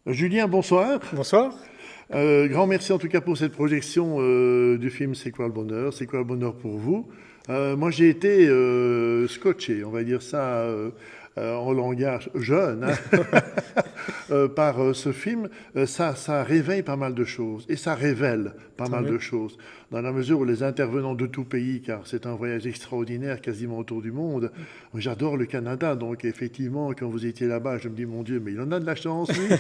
Julien, bonsoir. Bonsoir. Grand merci en tout cas pour cette projection du film C'est quoi le bonheur? C'est quoi le bonheur pour vous? Moi j'ai été scotché, on va dire ça en langage jeune, hein, par ce film. Ça réveille pas mal de choses et ça révèle pas Tant mal mieux. de choses. Dans la mesure où les intervenants de tout pays, car c'est un voyage extraordinaire quasiment autour du monde, j'adore le Canada, donc effectivement quand vous étiez là-bas, je me dis mon Dieu, mais il en a de la chance lui.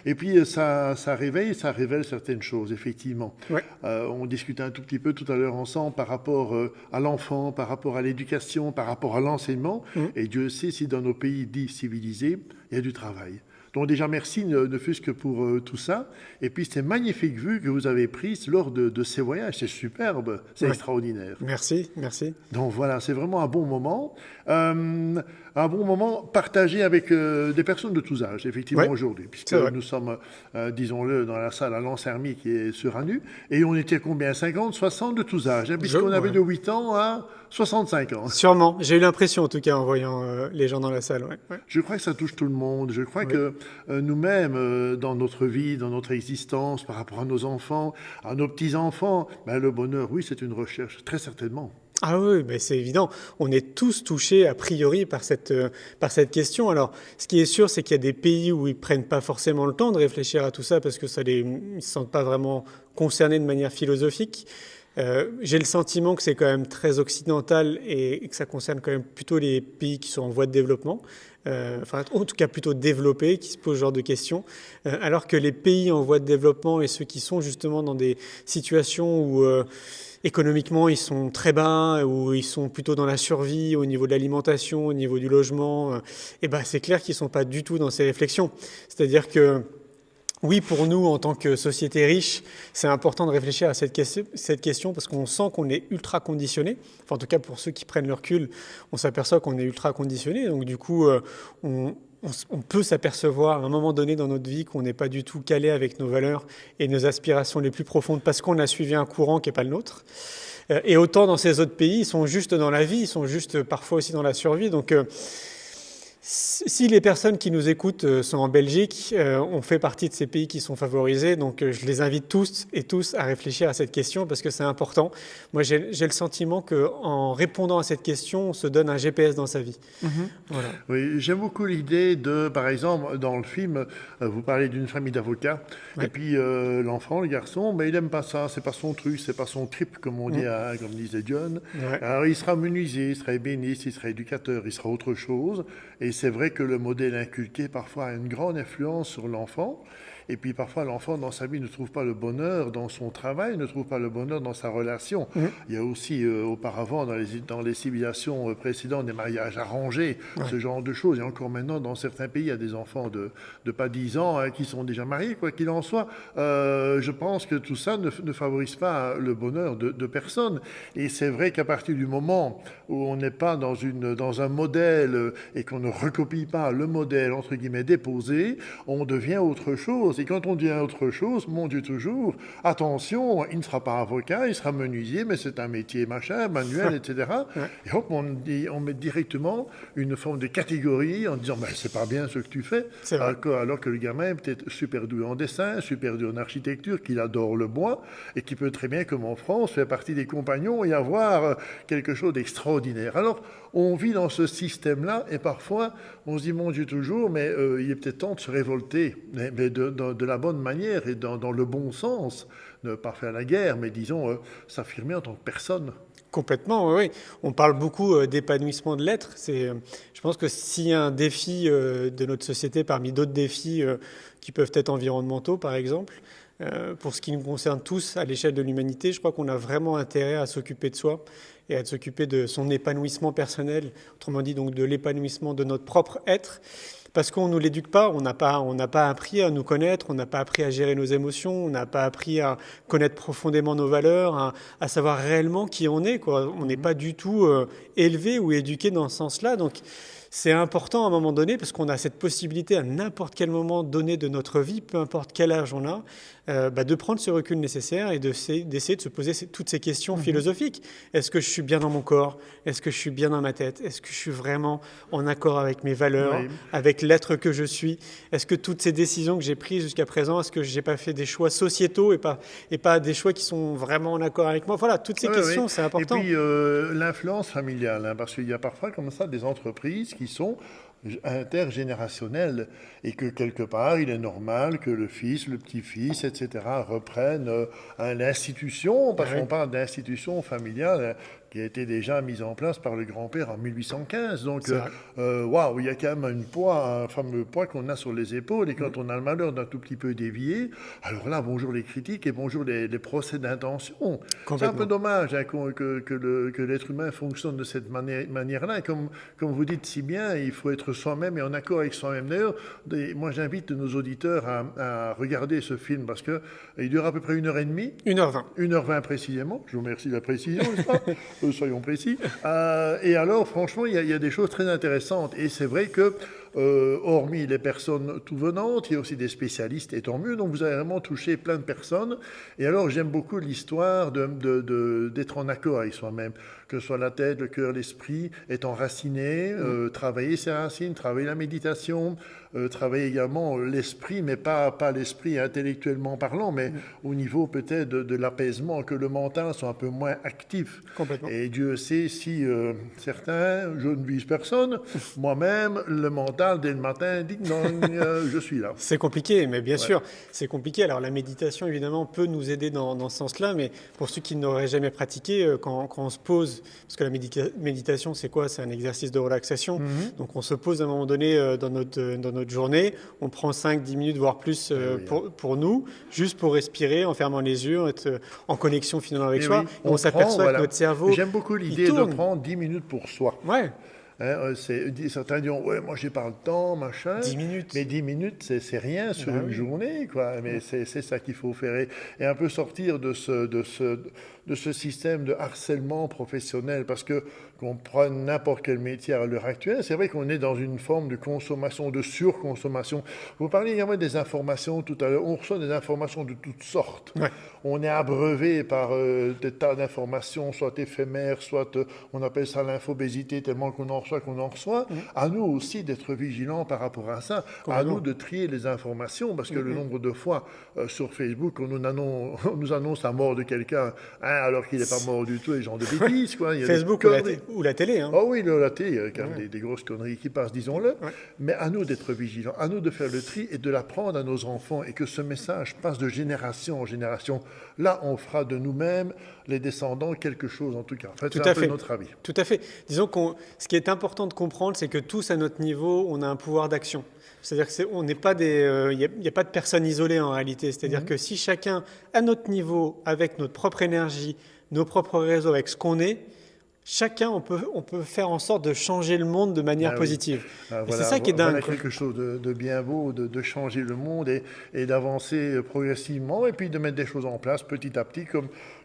Et puis ça réveille, ça révèle certaines choses, effectivement. Ouais. On discutait un tout petit peu tout à l'heure ensemble par rapport à l'enfant, par rapport à l'éducation, par rapport à l'enseignement. Mhm. Et Dieu sait si dans nos pays dits civilisés, il y a du travail. Donc déjà, merci, ne fût-ce que pour tout ça. Et puis, ces magnifiques vues que vous avez prises lors de ces voyages, c'est superbe, c'est Ouais. extraordinaire. Merci, merci. Donc voilà, c'est vraiment un bon moment. Un bon moment partagé avec des personnes de tous âges, effectivement, Ouais, aujourd'hui, puisque c'est vrai. nous sommes, disons-le, dans la salle à Lancermy qui est sur Anu, et on était combien? 50, 60 de tous âges, hein, puisqu'on avait Ouais. de 8 ans à 65 ans. Sûrement. J'ai eu l'impression, en tout cas, en voyant les gens dans la salle. Ouais. Ouais. Je crois que ça touche tout le monde. Je crois Oui. que nous-mêmes, dans notre vie, dans notre existence, par rapport à nos enfants, à nos petits-enfants, ben, le bonheur, oui, c'est une recherche, très certainement. Ah oui, ben c'est évident. On est tous touchés a priori par cette question. Alors, ce qui est sûr, c'est qu'il y a des pays où ils prennent pas forcément le temps de réfléchir à tout ça parce que ils se sentent pas vraiment concernés de manière philosophique. J'ai le sentiment que c'est quand même très occidental et que ça concerne quand même plutôt les pays qui sont en voie de développement, enfin en tout cas plutôt développés, qui se posent ce genre de questions, alors que les pays en voie de développement et ceux qui sont justement dans des situations où économiquement ils sont très bas, où ils sont plutôt dans la survie au niveau de l'alimentation, au niveau du logement, et ben c'est clair qu'ils sont pas du tout dans ces réflexions. C'est-à-dire que oui, pour nous, en tant que société riche, c'est important de réfléchir à cette question parce qu'on sent qu'on est ultra conditionné. Enfin, en tout cas, pour ceux qui prennent le recul, on s'aperçoit qu'on est ultra conditionné. Donc, du coup, on peut s'apercevoir à un moment donné dans notre vie qu'on n'est pas du tout calé avec nos valeurs et nos aspirations les plus profondes parce qu'on a suivi un courant qui n'est pas le nôtre. Et autant dans ces autres pays, ils sont juste dans la vie, ils sont juste parfois aussi dans la survie. Donc, si les personnes qui nous écoutent sont en Belgique, on fait partie de ces pays qui sont favorisés, donc je les invite tous et tous à réfléchir à cette question parce que c'est important. Moi, j'ai le sentiment qu'en répondant à cette question, on se donne un GPS dans sa vie. Voilà. Oui, j'aime beaucoup l'idée de, par exemple, dans le film, vous parlez d'une famille d'avocats, et Ouais. puis l'enfant, le garçon, mais il aime pas ça, c'est pas son truc, c'est pas son trip, comme on dit, comme disait John. Ouais. Alors il sera menuisier, il sera ébéniste, il sera éducateur, il sera autre chose. Et c'est vrai que le modèle inculqué parfois a une grande influence sur l'enfant. Et puis parfois l'enfant dans sa vie ne trouve pas le bonheur dans son travail, ne trouve pas le bonheur dans sa relation. Il y a aussi auparavant dans les civilisations précédentes des mariages arrangés, ce genre de choses. Et encore maintenant dans certains pays, il y a des enfants de pas 10 ans hein, qui sont déjà mariés, quoi qu'il en soit. Je pense que tout ça ne favorise pas le bonheur de personne. Et c'est vrai qu'à partir du moment où on n'est pas dans un modèle et qu'on ne recopie pas le modèle entre guillemets déposé, on devient autre chose. Et quand on devient autre chose, mon Dieu toujours, attention, il ne sera pas avocat, il sera menuisier, mais c'est un métier machin, manuel, etc. Ouais. Et hop, on met directement une forme de catégorie en disant, ben, c'est pas bien ce que tu fais. C'est vrai. Alors que le gamin est peut-être super doué en dessin, super doué en architecture, qu'il adore le bois, et qui peut très bien, comme en France, faire partie des compagnons et avoir quelque chose d'extraordinaire. Alors, on vit dans ce système-là, et parfois, on se dit, mon Dieu toujours, mais il est peut-être temps de se révolter, mais de la bonne manière et dans le bon sens, ne pas faire la guerre, mais disons, s'affirmer en tant que personne. Complètement, oui. On parle beaucoup d'épanouissement de l'être. Je pense que s'il y a un défi de notre société parmi d'autres défis qui peuvent être environnementaux, par exemple, pour ce qui nous concerne tous à l'échelle de l'humanité, je crois qu'on a vraiment intérêt à s'occuper de soi et à s'occuper de son épanouissement personnel, autrement dit donc de l'épanouissement de notre propre être. Parce qu'on ne nous l'éduque pas, on n'a pas appris à nous connaître, on n'a pas appris à gérer nos émotions, on n'a pas appris à connaître profondément nos valeurs, à savoir réellement qui on est, quoi. On n'est pas du tout élevé ou éduqué dans ce sens-là. Donc C'est important à un moment donné parce qu'on a cette possibilité à n'importe quel moment donné de notre vie, peu importe quel âge on a, de prendre ce recul nécessaire et d'essayer de se poser toutes ces questions philosophiques. Est-ce que je suis bien dans mon corps? Est-ce que je suis bien dans ma tête? Est-ce que je suis vraiment en accord avec mes valeurs, avec l'être que je suis? Est-ce que toutes ces décisions que j'ai prises jusqu'à présent, est-ce que je n'ai pas fait des choix sociétaux et pas des choix qui sont vraiment en accord avec moi? Voilà, toutes ces questions, c'est important. Et puis l'influence familiale, hein, parce qu'il y a parfois comme ça des entreprises qui sont intergénérationnelles et que quelque part il est normal que le fils, le petit-fils, etc. reprennent l'institution, parce qu'on parle d'institution familiale qui a été déjà mise en place par le grand-père en 1815. Donc, waouh, il y a quand même un fameux poids qu'on a sur les épaules. Et quand on a le malheur d'un tout petit peu dévier, alors là, bonjour les critiques et bonjour les procès d'intention. C'est un peu dommage hein, que l'être humain fonctionne de cette manière-là. Et comme vous dites si bien, il faut être soi-même et en accord avec soi-même. D'ailleurs, moi, j'invite nos auditeurs à regarder ce film parce qu'il dure à peu près 1h30. 1h20. 1h20 précisément. Je vous remercie de la précision, n'est-ce pas? Soyons précis. Et alors, franchement, il y a des choses très intéressantes. Et c'est vrai que, hormis les personnes tout venantes, il y a aussi des spécialistes, et tant mieux. Donc, vous avez vraiment touché plein de personnes. Et alors, j'aime beaucoup l'histoire d'être en accord avec soi-même. Que ce soit la tête, le cœur, l'esprit, être enraciné, travailler ses racines, travailler la méditation, travailler également l'esprit, mais pas l'esprit intellectuellement parlant, mais au niveau peut-être de l'apaisement, que le mental soit un peu moins actif. Complètement. Et Dieu sait si certains, je ne vise personne, moi-même, le mental, dès le matin, dit non, je suis là. C'est compliqué, mais bien sûr, c'est compliqué. Alors la méditation, évidemment, peut nous aider dans ce sens-là, mais pour ceux qui n'auraient jamais pratiqué, quand on se pose, parce que la méditation, c'est quoi? C'est un exercice de relaxation. Donc on se pose à un moment donné dans notre journée, on prend 5-10 minutes, voire plus pour nous, juste pour respirer, en fermant les yeux, être en connexion finalement avec soi. On s'aperçoit que notre cerveau... J'aime beaucoup l'idée de prendre 10 minutes pour soi. Ouais. Hein, certains diront, ouais, moi j'ai pas le temps, machin. 10 minutes. Mais 10 minutes, c'est rien sur une journée, quoi. Mais c'est ça qu'il faut faire. Et un peu sortir de ce système de harcèlement professionnel, parce que qu'on prenne n'importe quel métier à l'heure actuelle, c'est vrai qu'on est dans une forme de consommation, de surconsommation. Vous parliez également des informations tout à l'heure. On reçoit des informations de toutes sortes. Ouais. On est abreuvé par des tas d'informations, soit éphémères, soit on appelle ça l'infobésité, tellement qu'on en reçoit. À nous aussi d'être vigilants par rapport à ça. À nous de trier les informations, parce que le nombre de fois sur Facebook, on nous annonce la mort de quelqu'un, alors qu'il n'est pas mort du tout, et genre de bêtises, quoi. Il y a Facebook ou la télé. Hein. Oh oui, la télé, il y a quand même des grosses conneries qui passent, disons-le. Ouais. Mais à nous d'être vigilants, à nous de faire le tri et de l'apprendre à nos enfants, et que ce message passe de génération en génération. Là, on fera de nous-mêmes, les descendants, quelque chose en tout cas. En fait, c'est un peu notre avis. Tout à fait. Disons ce qui est important de comprendre, c'est que tous à notre niveau, on a un pouvoir d'action. C'est-à-dire qu'on n'est pas il n'y a pas de personnes isolées en réalité. C'est-à-dire que si chacun, à notre niveau, avec notre propre énergie, nos propres réseaux, avec ce qu'on est, chacun, on peut faire en sorte de changer le monde de manière positive. Voilà, c'est ça qui est dingue. Voilà quelque chose de bien beau, de changer le monde et d'avancer progressivement et puis de mettre des choses en place petit à petit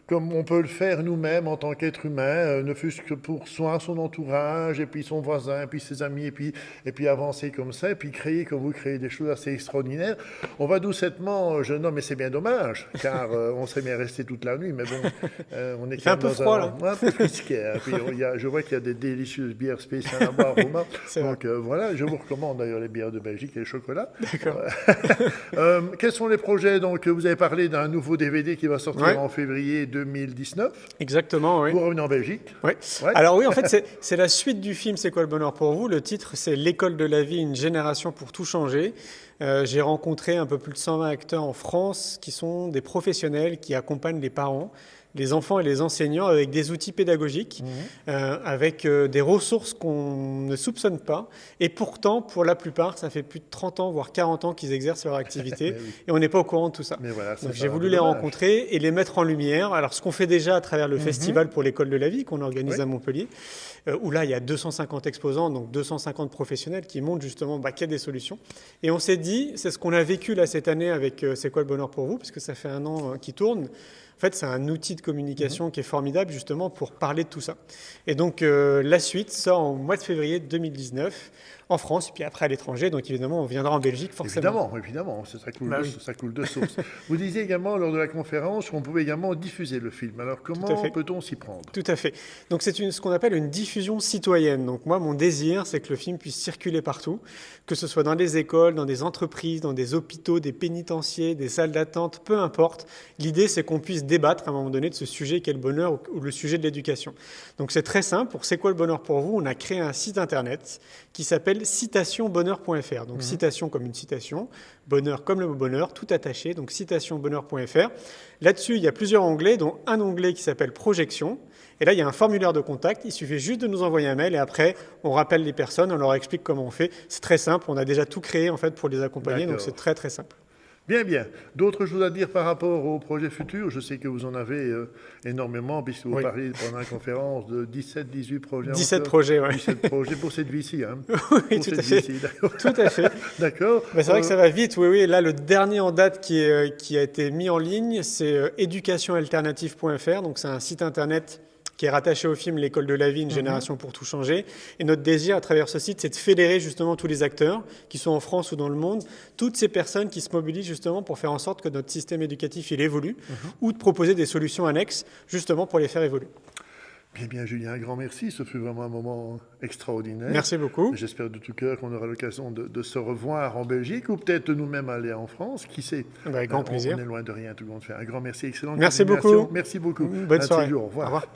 comme on peut le faire nous-mêmes en tant qu'être humain, ne fût-ce que pour soi, son entourage, et puis son voisin, et puis ses amis, et puis avancer comme ça, et puis créer, comme vous créez des choses assez extraordinaires. On va doucettement, jeune homme, mais c'est bien dommage, car on serait bien resté toute la nuit, mais bon, on est quand même dans froid, là. Un peu risqué. Hein. Puis je vois qu'il y a des délicieuses bières spéciales à boire, Romain. Donc voilà, je vous recommande d'ailleurs les bières de Belgique et le chocolat. D'accord. Quels sont les projets? Donc, vous avez parlé d'un nouveau DVD qui va sortir en février 2019. Exactement, oui. Vous revenez en Belgique. Oui. Ouais. Alors oui, en fait, c'est la suite du film C'est quoi le bonheur pour vous? Le titre, c'est L'école de la vie, une génération pour tout changer. J'ai rencontré un peu plus de 120 acteurs en France qui sont des professionnels qui accompagnent les parents, les enfants et les enseignants avec des outils pédagogiques, avec des ressources qu'on ne soupçonne pas. Et pourtant, pour la plupart, ça fait plus de 30 ans, voire 40 ans qu'ils exercent leur activité. Et on n'est pas au courant de tout ça. Mais voilà, donc j'ai voulu les rencontrer et les mettre en lumière. Alors, ce qu'on fait déjà à travers le festival pour l'école de la vie qu'on organise à Montpellier, où là, il y a 250 exposants, donc 250 professionnels qui montrent justement qu'il y a des solutions. Et on s'est dit, c'est ce qu'on a vécu là cette année avec C'est quoi le bonheur pour vous, parce que ça fait un an qui tourne. En fait, c'est un outil de communication qui est formidable justement pour parler de tout ça. Et donc, la suite sort au mois de février 2019 en France, et puis après à l'étranger. Donc, évidemment, on viendra en Belgique forcément. Évidemment, Bah oui. ça coule de source. Vous disiez également lors de la conférence qu'on pouvait également diffuser le film. Alors, comment peut-on s'y prendre? Tout à fait. Donc, c'est ce qu'on appelle une diffusion citoyenne. Donc, moi, mon désir, c'est que le film puisse circuler partout, que ce soit dans des écoles, dans des entreprises, dans des hôpitaux, des pénitenciers, des salles d'attente, peu importe. L'idée, c'est qu'on puisse débattre à un moment donné de ce sujet qu'est le bonheur ou le sujet de l'éducation. Donc, c'est très simple. Pour C'est quoi le bonheur pour vous? On a créé un site internet qui s'appelle citationbonheur.fr. Donc, citation comme une citation, bonheur comme le mot bonheur, tout attaché. Donc, citationbonheur.fr. Là-dessus, il y a plusieurs onglets, dont un onglet qui s'appelle projection. Et là, il y a un formulaire de contact. Il suffit juste de nous envoyer un mail et après, on rappelle les personnes, on leur explique comment on fait. C'est très simple. On a déjà tout créé en fait pour les accompagner. Donc, c'est très, très simple. Bien, bien. D'autres choses à dire par rapport aux projets futurs? Je sais que vous en avez énormément, puisque vous parlez pendant la conférence de 17, 18 projets. 17 projets, oui. 17 projets pour cette vie-ci. Hein. Oui, tout à fait. Tout à fait. D'accord. Bah, c'est vrai que ça va vite, oui, oui. Là, le dernier en date qui a été mis en ligne, c'est éducationalternative.fr. Donc, c'est un site internet qui est rattaché au film L'école de la vie, une génération pour tout changer. Et notre désir à travers ce site, c'est de fédérer justement tous les acteurs, qui sont en France ou dans le monde, toutes ces personnes qui se mobilisent justement pour faire en sorte que notre système éducatif il évolue, ou de proposer des solutions annexes justement pour les faire évoluer. Bien, bien, Julien, un grand merci. Ce fut vraiment un moment extraordinaire. Merci beaucoup. J'espère de tout cœur qu'on aura l'occasion de se revoir en Belgique ou peut-être nous-mêmes aller en France. Qui sait? Avec grand plaisir. On est loin de rien, tout le monde fait. Un grand merci, excellent. Merci beaucoup. Merci beaucoup. Bonne soirée. Au revoir. Au revoir.